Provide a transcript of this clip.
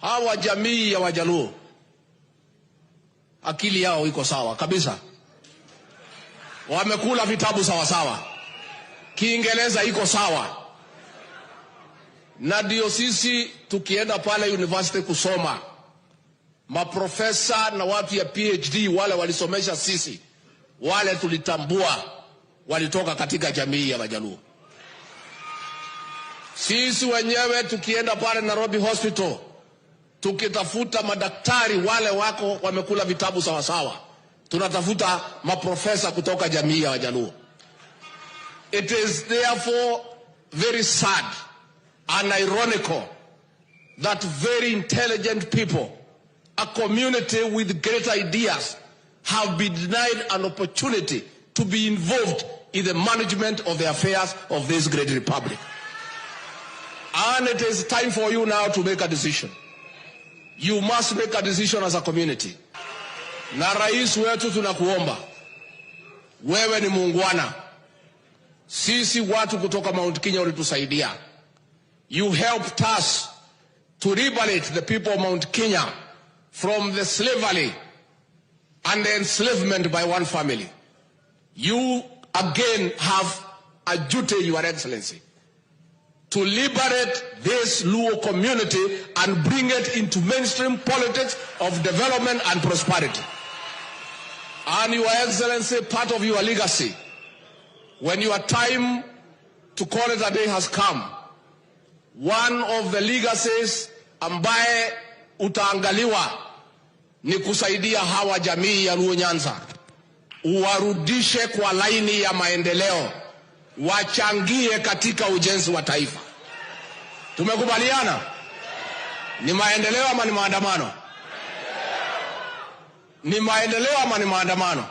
Hawa jamii ya Wajaluo akili yao iko sawa kabisa. Wamekula vitabu sawa sawa. Kiingereza iko sawa. Na ndio sisi tukienda pale university kusoma, maprofesa na watu ya PhD wale walisomesha sisi, wale tulitambua walitoka katika jamii ya Wajaluo. Sisi wenyewe tukienda pale Nairobi Hospital tukitafuta madaktari wale wako wamekula vitabu sawa sawa, tunatafuta maprofesa kutoka jamii ya Wajaluo. It is therefore very sad and ironical that very intelligent people, a community with great ideas, have been denied an opportunity to be involved in the management of the affairs of this great republic. And it is time for you now to make a decision. You must make a decision as a community. Na rais wetu tunakuomba, wewe ni muungwana. Sisi watu kutoka Mount Kenya ulitusaidia. You helped us to liberate the people of Mount Kenya from the slavery and the enslavement by one family. You again have a duty, Your Excellency, to liberate this Luo community and bring it into mainstream politics of development and prosperity. And Your Excellency, part of your legacy, when your time to call it a day has come, one of the legacies ambaye utaangaliwa ni kusaidia hawa jamii ya Luo Nyanza, uwarudishe kwa laini ya maendeleo, wachangie katika ujenzi wa taifa. Tumekubaliana? Ni maendeleo ama ni maandamano? Ni maendeleo ama ni maandamano?